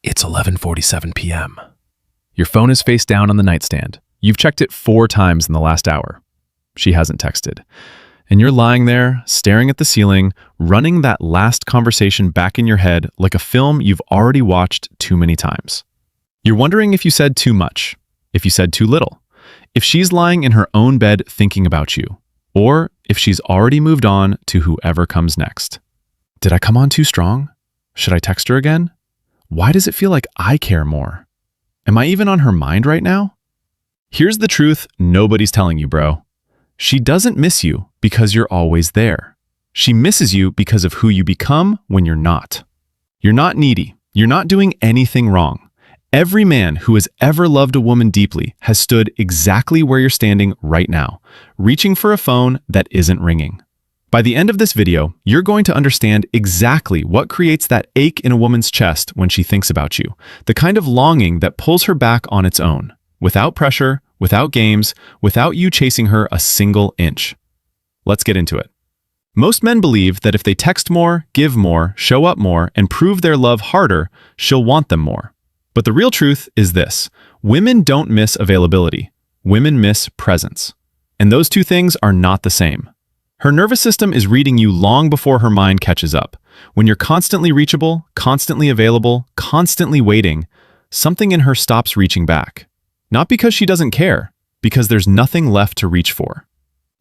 It's 11:47 p.m. Your phone is face down on the nightstand. You've checked it 4 times in the last hour. She hasn't texted. And you're lying there, staring at the ceiling, running that last conversation back in your head like a film you've already watched too many times. You're wondering if you said too much, if you said too little, if she's lying in her own bed thinking about you, or if she's already moved on to whoever comes next. Did I come on too strong? Should I text her again? Why does it feel like I care more? Am I even on her mind right now? Here's the truth nobody's telling you, bro. She doesn't miss you because you're always there. She misses you because of who you become when you're not. You're not needy. You're not doing anything wrong. Every man who has ever loved a woman deeply has stood exactly where you're standing right now, reaching for a phone that isn't ringing. By the end of this video, you're going to understand exactly what creates that ache in a woman's chest when she thinks about you, the kind of longing that pulls her back on its own, without pressure, without games, without you chasing her a single inch. Let's get into it. Most men believe that if they text more, give more, show up more, and prove their love harder, she'll want them more. But the real truth is this: women don't miss availability. Women miss presence. And those two things are not the same. Her nervous system is reading you long before her mind catches up. When you're constantly reachable, constantly available, constantly waiting, something in her stops reaching back. Not because she doesn't care, because there's nothing left to reach for.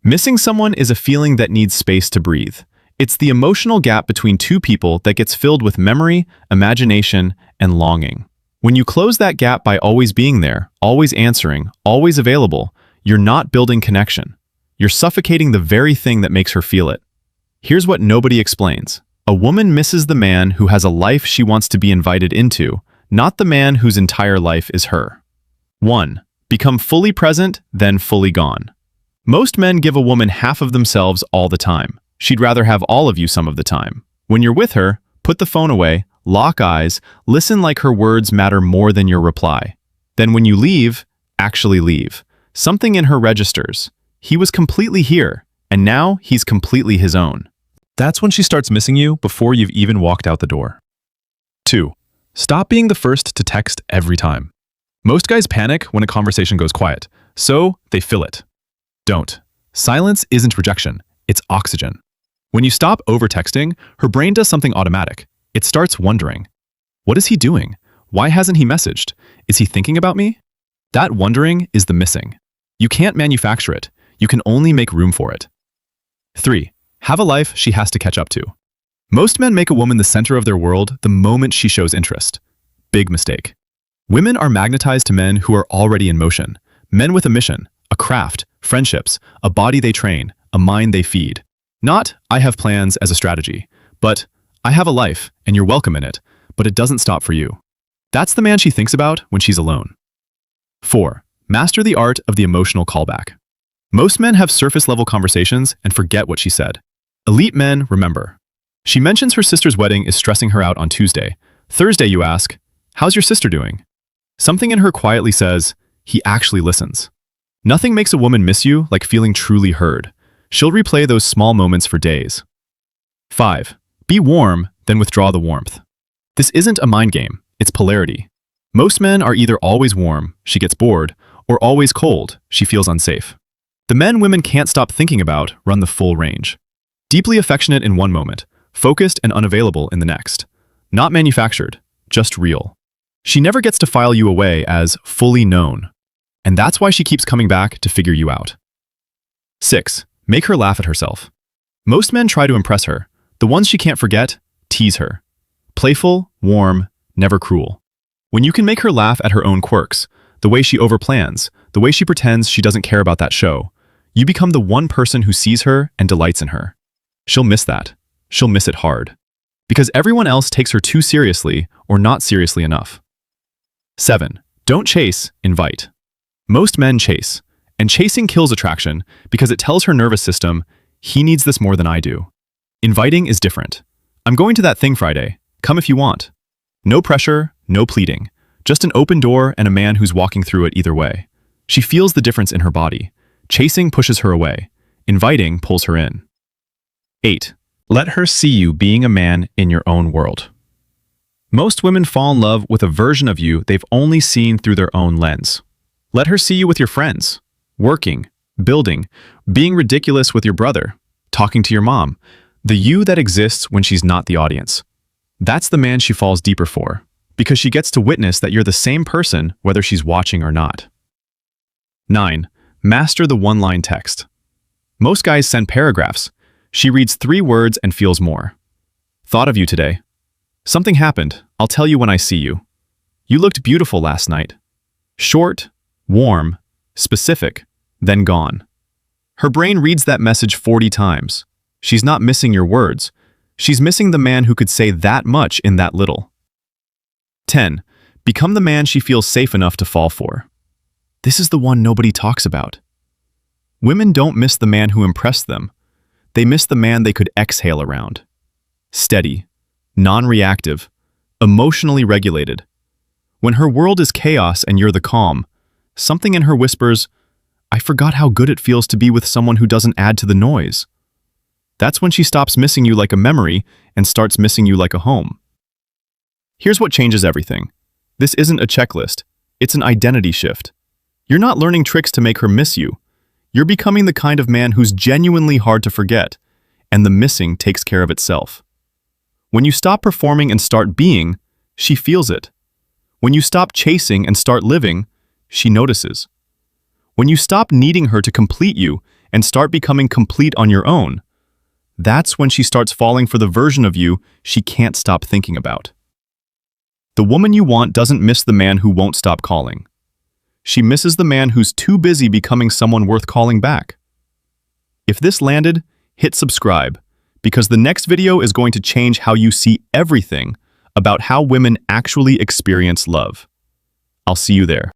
Missing someone is a feeling that needs space to breathe. It's the emotional gap between two people that gets filled with memory, imagination, and longing. When you close that gap by always being there, always answering, always available, you're not building connection. You're suffocating the very thing that makes her feel it. Here's what nobody explains. A woman misses the man who has a life she wants to be invited into, not the man whose entire life is her. 1. Become fully present, then fully gone. Most men give a woman half of themselves all the time. She'd rather have all of you some of the time. When you're with her, put the phone away, lock eyes, listen like her words matter more than your reply. Then when you leave, actually leave. Something in her registers. He was completely here, and now he's completely his own. That's when she starts missing you before you've even walked out the door. 2. Stop being the first to text every time. Most guys panic when a conversation goes quiet, so they fill it. Don't. Silence isn't rejection, it's oxygen. When you stop over-texting, her brain does something automatic. It starts wondering, what is he doing? Why hasn't he messaged? Is he thinking about me? That wondering is the missing. You can't manufacture it. You can only make room for it. 3. Have a life she has to catch up to. Most men make a woman the center of their world the moment she shows interest. Big mistake. Women are magnetized to men who are already in motion. Men with a mission, a craft, friendships, a body they train, a mind they feed. Not, I have plans as a strategy, but I have a life and you're welcome in it, but it doesn't stop for you. That's the man she thinks about when she's alone. 4. Master the art of the emotional callback. Most men have surface-level conversations and forget what she said. Elite men remember. She mentions her sister's wedding is stressing her out on Tuesday. Thursday you ask, how's your sister doing? Something in her quietly says, he actually listens. Nothing makes a woman miss you like feeling truly heard. She'll replay those small moments for days. 5. Be warm, then withdraw the warmth. This isn't a mind game, it's polarity. Most men are either always warm, she gets bored, or always cold, she feels unsafe. The men women can't stop thinking about run the full range. Deeply affectionate in one moment, focused and unavailable in the next. Not manufactured, just real. She never gets to file you away as fully known. And that's why she keeps coming back to figure you out. 6. Make her laugh at herself. Most men try to impress her. The ones she can't forget, tease her. Playful, warm, never cruel. When you can make her laugh at her own quirks, the way she overplans, the way she pretends she doesn't care about that show, you become the one person who sees her and delights in her. She'll miss that. She'll miss it hard. Because everyone else takes her too seriously or not seriously enough. 7. Don't chase, invite. Most men chase, and chasing kills attraction because it tells her nervous system, he needs this more than I do. Inviting is different. I'm going to that thing Friday. Come if you want. No pressure, no pleading. Just an open door and a man who's walking through it either way. She feels the difference in her body. Chasing pushes her away. Inviting pulls her in. 8. Let her see you being a man in your own world. Most women fall in love with a version of you they've only seen through their own lens. Let her see you with your friends, working, building, being ridiculous with your brother, talking to your mom, the you that exists when she's not the audience. That's the man she falls deeper for, because she gets to witness that you're the same person whether she's watching or not. 9. Master the one-line text. Most guys send paragraphs. She reads 3 words and feels more. Thought of you today. Something happened. I'll tell you when I see you. You looked beautiful last night. Short, warm, specific, then gone. Her brain reads that message 40 times. She's not missing your words. She's missing the man who could say that much in that little. 10. Become the man she feels safe enough to fall for. This is the one nobody talks about. Women don't miss the man who impressed them. They miss the man they could exhale around. Steady, non-reactive, emotionally regulated. When her world is chaos and you're the calm, something in her whispers, "I forgot how good it feels to be with someone who doesn't add to the noise." That's when she stops missing you like a memory and starts missing you like a home. Here's what changes everything. This isn't a checklist. It's an identity shift. You're not learning tricks to make her miss you. You're becoming the kind of man who's genuinely hard to forget, and the missing takes care of itself. When you stop performing and start being, she feels it. When you stop chasing and start living, she notices. When you stop needing her to complete you and start becoming complete on your own, that's when she starts falling for the version of you she can't stop thinking about. The woman you want doesn't miss the man who won't stop calling. She misses the man who's too busy becoming someone worth calling back. If this landed, hit subscribe, because the next video is going to change how you see everything about how women actually experience love. I'll see you there.